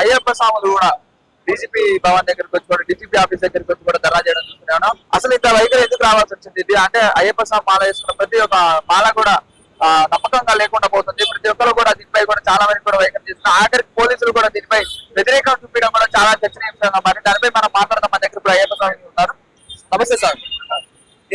అయ్యప్ప స్వాములు కూడా డీజీపీ భవన్ దగ్గరికి వచ్చి కూడా డీజీపీ ఆఫీస్ దగ్గరికి వచ్చి కూడా ధర్నా చేయడం చూస్తున్నాను. అసలు ఇంత వైఖరి ఎందుకు రావాల్సి వచ్చింది? ఇది అంటే అయ్యప్ప స్వామి మాల వేసుకున్న ప్రతి ఒక్క మాల కూడా నమ్మకంగా లేకుండా పోతుంది. ప్రతి ఒక్కరు కూడా దీనిపై కూడా చాలా మంది కూడా వైఖరి చేస్తున్నారు. ఆఖరికి పోలీసులు కూడా దీనిపై వ్యతిరేకం చూపించడం కూడా చాలా చర్చనీయాంశంగా మరి దానిపై మనం మాట్లాడదాం. మన దగ్గర ఇప్పుడు అయ్యప్ప స్వామి ఉన్నారు. నమస్తే సార్,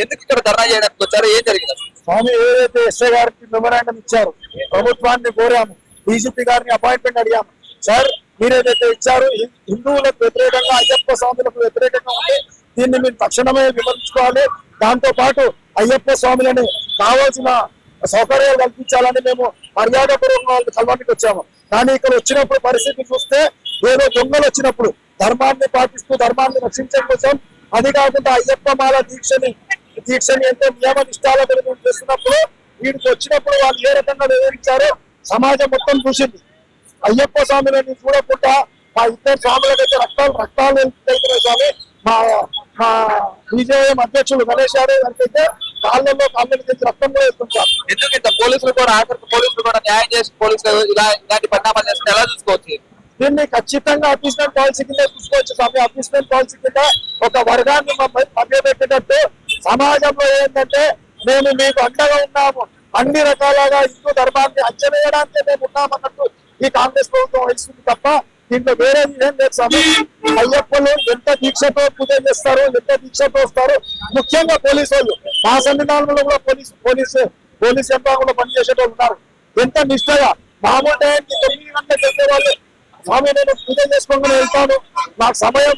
ఎందుకు ఇక్కడ ధర్నా చేయడానికి వచ్చారు? ఏం జరిగింది? స్వామి ఏదైతే ఎస్ఐ గారికి మెమరాండం ఇచ్చారు, ప్రభుత్వాన్ని కోరాము, డీజీపీ గారిని అపాయింట్మెంట్ అడిగాము. సార్ మీరు ఏదైతే ఇచ్చారు హిందువులకు వ్యతిరేకంగా, అయ్యప్ప స్వాములకు వ్యతిరేకంగా ఉంటే దీన్ని మీరు తక్షణమే విమర్శించుకోవాలి. దాంతో పాటు అయ్యప్ప స్వాములని కావాల్సిన సౌకర్యాలు కల్పించాలని మేము మర్యాదపూర్వకంగా కలవానికి వచ్చాము. కానీ ఇక్కడ వచ్చినప్పుడు పరిస్థితి చూస్తే ఏదో దొంగలు వచ్చినప్పుడు ధర్మాన్ని పాటిస్తూ ధర్మాన్ని రక్షించడం కోసం, అది కాకుండా అయ్యప్ప మాల దీక్షని ఎంతో నియమ నిష్టాలతో చేస్తున్నప్పుడు వీడికి వచ్చినప్పుడు వాళ్ళు ఏ రకంగా వివరించారో సమాజం మొత్తం చూసింది. అయ్యప్ప స్వామిని చూడకుండా మా ఇద్దరు స్వాములకైతే రక్తాలు వెళ్తున్నాయి. స్వామి మా బీజేఎం అధ్యక్షుడు గణేష్ యాదవ్ గారికి కాళ్ళలో తెచ్చి రక్తం కూడా వేస్తుంటారు. ఎందుకు ఇంత పోలీసులు కూడా ఆఖరికి పోలీసులు కూడా న్యాయం చేసి పోలీసులు ఇలాంటి పరిణామాలు చేస్తే ఎలా చూసుకోవచ్చు? దీన్ని ఖచ్చితంగా అఫీషియల్ పాలసీ కింద చూసుకోవచ్చు స్వామి. అఫీషియల్ పాలసీ కింద ఒక వర్గాన్ని మభ్యపెట్టేటట్టు సమాజంలో ఏంటంటే మేము మీకు అండగా ఉన్నాము, అన్ని రకాలుగా హిందూ ధర్మాన్ని అంచవేయడానికి మేము ఉన్నామన్నట్టు ఈ కాంగ్రెస్ ప్రభుత్వం వహిస్తుంది తప్ప దీంట్లో వేరేది ఏం లేదు స్వామి. అయ్యప్పలు ఎంత దీక్షతో పూజ చేస్తారు, ఎంత దీక్షతో వస్తారు. ముఖ్యంగా పోలీసు వాళ్ళు మా సన్నిధానంలో కూడా పోలీస్ యంత్రాంగంలో పనిచేసేటోళ్ళు ఉన్నారు. ఎంత నిష్ఠగా మామూలు టైంకి 9 గంటలకు వెళ్తే వాళ్ళు స్వామి నేను పూజ చేసుకొని వెళ్తాను, నాకు సమయం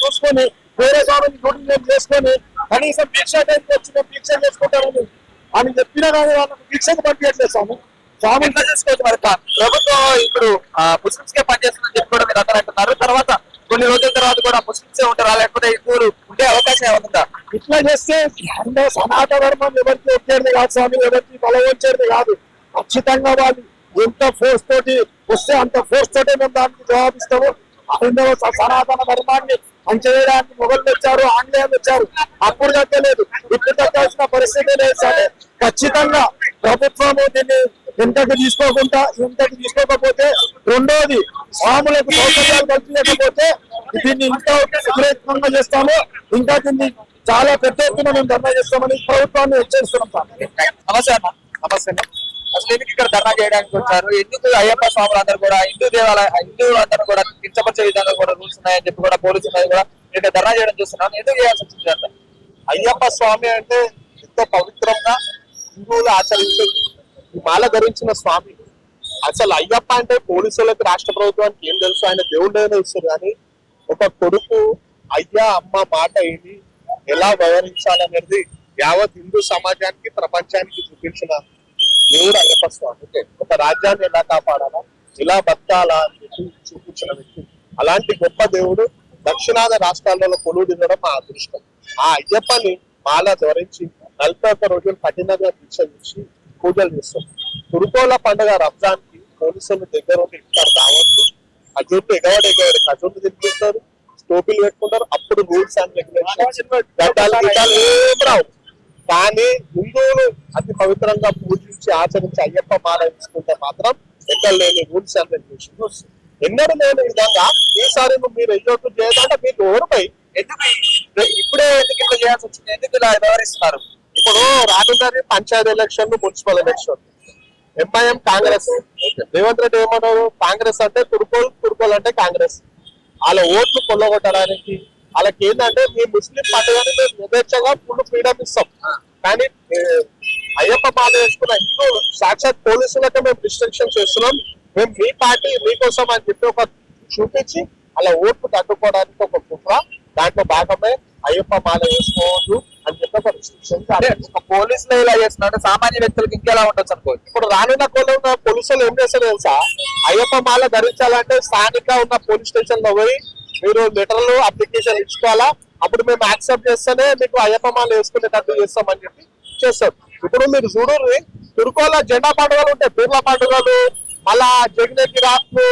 చూసుకొని వేరే స్వామిని డ్యూటీ నేను చేసుకొని కనీసం దీక్ష టైంకి వచ్చి నేను దీక్ష చేసుకుంటాను అని చెప్పినా కానీ వాళ్ళకి దీక్షకు పంపించట్లేదు స్వామి. స్వామి ఎట్లా చేసుకోవచ్చు? మరి ప్రభుత్వం ఇప్పుడు ముస్లింస్ కే పనిచేస్తుందని చెప్పి కూడా మీరు అందరూ అంటున్నారు. తర్వాత కొన్ని రోజుల తర్వాత కూడా ముస్లింసే ఉంటారా, లేకపోతే హిందువులు ఉండే అవకాశం ఏముందా? ఇట్లా చేస్తే సనాతన ధర్మం ఎవరికి వచ్చేది కాదు స్వామి, ఎవరికి బలవంచేది కాదు. ఖచ్చితంగా వాళ్ళు ఎంత ఫోర్స్ తోటి వస్తే అంత ఫోర్స్ తోటే మేము దానికి జవాబిస్తాము. హైందవ సనాతన ధర్మాన్ని అంచవేయడానికి మొఘలు వచ్చారు, ఆంగ్లేయులు వచ్చారు, అప్పుడు దక్కలేదు, ఇప్పుడు దక్కాల్సిన పరిస్థితి లేదు సార్. ఖచ్చితంగా ప్రభుత్వము దీన్ని ఎంతకు తీసుకోకపోతే, రెండోది స్వాములకు సౌకర్యాలు కల్పించకపోతే దీన్ని ఇంకా వ్యతిరేకంగా చేస్తాము. ఇంకా దీన్ని చాలా పెద్ద ఎత్తున మేము ధర్నా చేస్తామని ప్రభుత్వాన్ని హెచ్చరిస్తున్నాం సార్. నమస్తే అన్న. నమస్తే. అసలు ఎందుకు ఇక్కడ ధర్నా చేయడానికి వచ్చారు? ఎందుకు అయ్యప్ప స్వాములందరూ కూడా హిందువులందరూ కూడా కించపరిచే విధంగా కూడా రూల్స్ ఉన్నాయని చెప్పి కూడా పోలీసులు కూడా ఇక్కడ ధర్నా చేయడం చూస్తున్నాను. ఎందుకు చేయాల్సి వచ్చింది అంట? అయ్యప్ప స్వామి అంటే ఎంతో పవిత్రంగా హిందువులు ఆచరించే మాల ధరించిన స్వామి. అసలు అయ్యప్ప అంటే పోలీసులకు, రాష్ట్ర ప్రభుత్వానికి ఏం తెలుసు? ఆయన దేవుడైనా ఇస్తారు. కానీ ఒక కొడుకు అయ్యా అమ్మ మాట ఏంటి, ఎలా వ్యవహరించాలనేది యావత్ హిందూ సమాజానికి, ప్రపంచానికి చూపించిన దేవుడు అయ్యప్ప స్వామి. ఒక రాజ్యాన్ని ఎలా కాపాడాలా, ఎలా బతకాలా అని చెప్పి చూపించిన వ్యక్తి. అలాంటి గొప్ప దేవుడు దక్షిణాది రాష్ట్రాలలో కొలువుడినడం మా అదృష్టం. ఆ అయ్యప్పని మాల ధరించి 41 రోజులు కఠినంగా దీక్ష చేసి పూజలు చేస్తాం. తురుకోల పండుగ రంజాన్ కి పోలీసులు దగ్గర ఉండి ఇస్తారు దావత్తు. ఖజూర్లు ఎగవాడు ఖజూర్లు తినిపిస్తారు, టోపీలు పెట్టుకుంటారు. అప్పుడు రూల్స్ అండ్ రెగ్యులేషన్ ఏం రావు. కానీ హిందువులు అతి పవిత్రంగా పూజించి ఆచరించి అయ్యప్ప మాల వేసుకుంటే మాత్రం ఎక్కడ లేని రూల్స్ అండ్ రెగ్యులేషన్ వస్తుంది. ఎన్నడూ లేని విధంగా ఈసారి మీరు ఎన్నోట్లు చేయాలంటే మీకు ఓడిపై ఇప్పుడే ఎందుకు ఇట్లా చేయాల్సి వచ్చింది? ఎందుకు ఇలా వ్యవహరిస్తున్నారు? ఇప్పుడు రానున్నది పంచాయతీ ఎలక్షన్లు, municipal election. MIM Congress. Revanth Reddy ఏమన్నారు? కాంగ్రెస్ అంటే తుర్కోలు అంటే కాంగ్రెస్. వాళ్ళ ఓట్లు కొల్లగొట్టడానికి వాళ్ళకి ఏంటంటే మీ ముస్లిం పండుగని మేము యథేచ్ఛగా ఫుల్ ఫ్రీడమ్ ఇస్తాం. కానీ అయ్యప్ప మాల వేసుకున్న హిందువులు సాక్షాత్ పోలీసులకే మేము రిస్ట్రిక్షన్ చేస్తున్నాం. మేము మీ పార్టీ మీకోసం అని చెప్పి ఒక చూపించి అలా ఓట్లు తట్టుకోవడానికి ఒక కుట్ర. దాంట్లో భాగమే అయ్యప్ప మాల వేసుకోవద్దు అని చెప్పి ఒక రిస్ట్రిక్షన్. పోలీసులు ఇలా చేస్తున్నారు, సామాన్య వ్యక్తులకు ఇంకెలా ఉండొచ్చు అనుకోవచ్చు. ఇప్పుడు రానున్న కొన్న పోలీసులు ఏం చేస్తారు తెలుసా? అయ్యప్ప మాల ధరించాలంటే స్థానికంగా ఉన్న పోలీస్ స్టేషన్ లో పోయి మీరు లెటర్లు అప్లికేషన్ ఇచ్చుకోవాలా. అప్పుడు మేము యాక్సెప్ట్ చేస్తేనే మీకు అయ్యప్ప మాల వేసుకునేటట్టు చేస్తామని చెప్పి చేస్తారు. ఇప్పుడు మీరు చూడండి, తుర్కోల జెండా పండుగలు ఉంటాయి, పీర్ల పండుగలు, మళ్ళా జగనేకి రాత్రులు,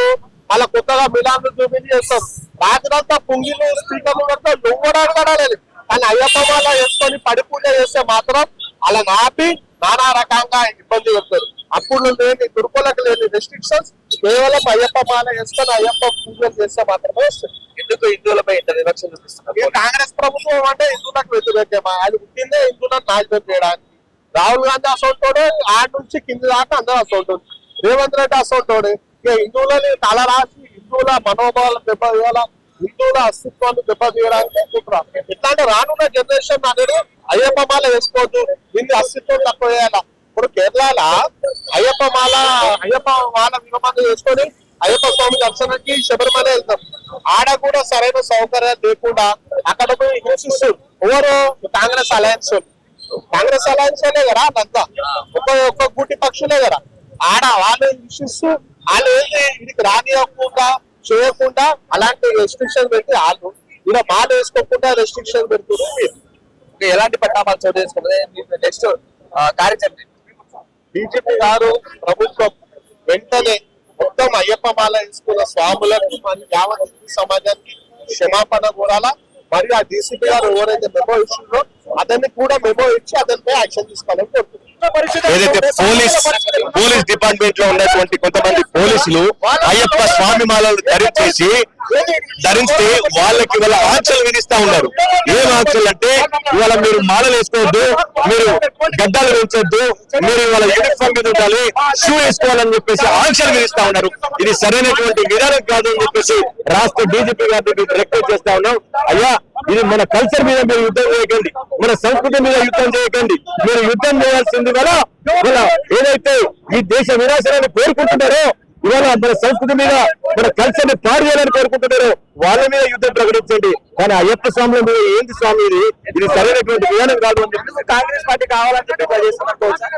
మళ్ళా కొత్తగా మిలాన్లు చూపించి చేస్తారు. రాత్రంతా పుంగిలు, స్పీకర్లు పెడతారు, నువ్వు అడగలేదు. కానీ అయ్యప్ప మాల వేసుకొని పడి పూజ చేస్తే మాత్రం అలా నాపి నానా రకంగా ఇబ్బంది పెడతారు. అప్పుడు లేని దుర్బలకు లేని రెస్ట్రిక్షన్స్ కేవలం అయ్యప్ప మాల వేసుకొని అయ్యప్ప పూజలు చేస్తే మాత్రమే వస్తుంది. ఎందుకు హిందువులపై ఇంత వివక్ష చూపిస్తున్నారు? ఈ కాంగ్రెస్ ప్రభుత్వం అంటే హిందువులకు వ్యతిరేకమా? అది పుట్టిందే హిందువులను నాశనం చేయడానికి. రాహుల్ గాంధీ అసోంటోడే, ఆడ నుంచి కింది దాకా అందరూ అసోంటోడు. రేవంత్ రెడ్డి అసోంటోడే. ఇక హిందువులని తల రాసి హిందువుల మనోభావాలను దెబ్బతీయాల, హిందువుల అస్తిత్వాన్ని దెబ్బతీయడానికి చూస్తున్నారు. ఎట్లా అంటే రానున్న జనరేషన్ అనేది అయ్యప్ప మాల వేసుకోవద్దు, దీన్ని అస్తిత్వం తక్కువ చేయాల. ఇప్పుడు కేరళలో అయ్యప్ప మాల విరమణ చేసుకొని అయ్యప్ప స్వామి దర్శనానికి శబరిమల వెళ్తాం. ఆడ కూడా సరైన సౌకర్యాలు లేకుండా అక్కడ పోయి హింసిస్తారు. ఎవరు? కాంగ్రెస్ అలయన్స్ వాళ్ళే కదా అంతా, ఒక్క గుట్టి పక్షులే కదా. ఆడ వాళ్ళు హింసిస్తూ వాళ్ళు ఇది రానియకుండా చేయకుండా అలాంటి రెస్ట్రిక్షన్ పెట్టి వాళ్ళు ఇలా మాల వేసుకోకుండా రెస్ట్రిక్షన్ పెడుతున్నారు. ఇంకా ఎలాంటి పరిణామాలు చోటు చేసుకుంటే నెక్స్ట్ కార్యాచరణ? బీజేపీ గారు ప్రభుత్వం వెంటనే మొత్తం అయ్యప్ప మాల వేసుకున్న స్వాములకు మరియు యావత్ హిందూ సమాజానికి క్షమాపణ కోరాలా. మరియు ఆ డీసీపీ గారు ఎవరైతే మెమో ఇచ్చిందో అతన్ని కూడా మెమో ఇచ్చి అతనిపై యాక్షన్ తీసుకోవాలని కోరుతున్నారు. ఏదైతే పోలీస్ డిపార్ట్మెంట్ లో ఉన్నటువంటి కొంతమంది పోలీసులు అయ్యప్ప స్వామి మాలలు ధరిస్తే వాళ్ళకి ఇవాళ ఆంక్షలు విధిస్తా ఉన్నారు. ఏం ఆంక్షలు అంటే ఇవాళ మీరు మాలలు వేసుకోవద్దు, మీరు గడ్డాలు పెంచొద్దు, మీరు ఇవాళ యూనిఫామ్ మీద ఉండాలి, షూ వేసుకోవాలని చెప్పేసి ఆంక్షలు విధిస్తా ఉన్నారు. ఇది సరైనటువంటి విధానం కాదు అని చెప్పేసి రాష్ట్ర డీజీపీ గారిని రిక్వెస్ట్ చేస్తా ఉన్నాం. అయ్యా, ఇది మన కల్చర్ మీద మీరు యుద్ధం చేయకండి, మన సంస్కృతి మీద యుద్ధం చేయకండి. మీరు యుద్ధం చేయాల్సింది వల్ల ఏదైతే ఈ దేశ వినాశనాన్ని కోరుకుంటున్నారో, ఇవాళ మన సంస్కృతి మీద మన కల్చర్ ని పాడు చేయాలని కోరుకుంటున్నారో వాళ్ళ మీద యుద్ధం ప్రకటించండి. కానీ అయ్యప్ప స్వాముల మీద ఏంది స్వామి ఇది సరైనటువంటి విధానం కాదు అని చెప్పి కాంగ్రెస్ పార్టీ కావాలని చెప్పి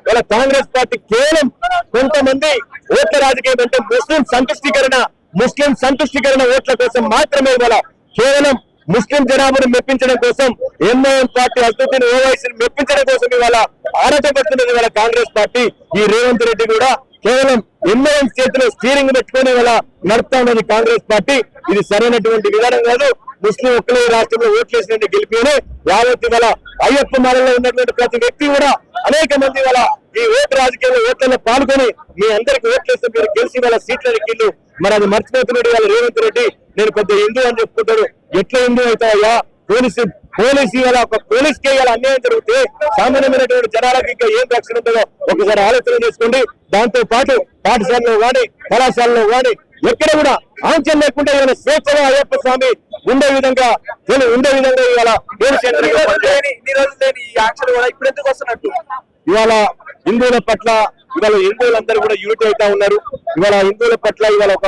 వాళ్ళ కాంగ్రెస్ పార్టీ కేవలం కొంతమంది ఓట్ల రాజకీయం అంటే ముస్లిం సంతుష్టీకరణ ఓట్ల కోసం మాత్రమే ఇవాళ కేవలం ముస్లిం జనాభాను మెప్పించడం కోసం, ఎంఐఎం పార్టీ అసదుద్దీన్ ఓవైసీని మెప్పించడం కోసం ఇవాళ ఆరాటపడుతున్నది ఇవాళ కాంగ్రెస్ పార్టీ. ఈ రేవంత్ రెడ్డి కూడా కేవలం ఎంఐఎం చేతిలో స్టీరింగ్ పెట్టుకుని ఇవాళ నడుపుతా ఉన్నది కాంగ్రెస్ పార్టీ. ఇది సరైనటువంటి విధానం కాదు. ముస్లిం ఒక్కలే రాష్ట్రంలో ఓట్లేసినట్టు గెలిపినే యావత్ ఇవాళ అయ్యప్ప మాలలో ఉన్నటువంటి ప్రతి వ్యక్తి కూడా అనేక మంది ఇవాళ ఈ ఓటు రాజకీయంలో ఓట్లలో పాల్గొని మీ అందరికి ఓట్లేస్తే మీరు గెలిచి వాళ్ళ సీట్లని కింద మరి అది మర్చిపోతున్నాడు వాళ్ళ రేవంత్ రెడ్డి. నేను పెద్ద హిందూ అని చెప్పుకుంటాడు. ఎట్లా హిందూ అవుతావయ్యా? పోలీసు ఇవాళ ఒక పోలీస్కి ఇవాళ అన్యాయం జరిగితే సామాన్యమైనటువంటి జనాలకు ఇంకా ఏం రక్షణ ఉంటుందో ఒకసారి ఆలోచన చేసుకోండి. దాంతో పాటు పాఠశాలలో గాని కళాశాలలో గాని ఎక్కడ కూడా ఆంక్షలు లేకుండా ఇవాళ స్వేచ్ఛగా అయ్యప్ప స్వామి ఉండే విధంగా ఇవాళ ఇప్పుడు ఎందుకు వస్తున్నట్టు ఇవాళ హిందువుల పట్ల ఇవాళ హిందువులందరూ కూడా యూనిట్ అవుతా ఉన్నారు. ఇవాళ హిందువుల పట్ల ఇవాళ ఒక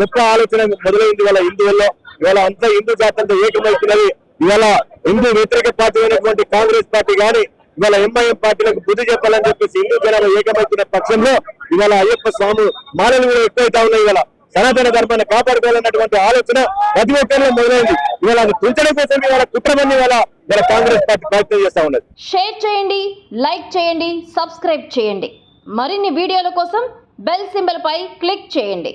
గొప్ప ఆలోచన మొదలైంది ఇవాళ హిందువుల్లో. ఇవాళ అంతా హిందూ జాతంతో ఏకమవుతున్నది. ఇవాళ హిందూ వ్యతిరేక పార్టీ అయినటువంటి కాంగ్రెస్ పార్టీ గాని ఇవాళ ఎంఐఎం పార్టీలకు బుద్ధి చెప్పాలని చెప్పేసి హిందూ జనాలు ఏకమవుతున్న పక్షంలో ఇవాళ అయ్యప్ప స్వామి మాలలు కూడా ఎక్కువైతా ఉన్నాయి. ఇవాళ సనాతన ధర్మాన్ని కాపాడుకోవాలన్నటువంటి ఆలోచన ప్రతి ఒక్కరిలో మొదలైంది. ఇవాళ అది తుంచడం కోసం ఇవాళ కుట్రమని ఇవాళ కాంగ్రెస్ పార్టీ ప్రయత్నం చేస్తా ఉన్నది. షేర్ చేయండి, లైక్ చేయండి, సబ్స్క్రైబ్ చేయండి. మరిన్ని వీడియోల కోసం బెల్ సింబల్ పై క్లిక్ చేయండి.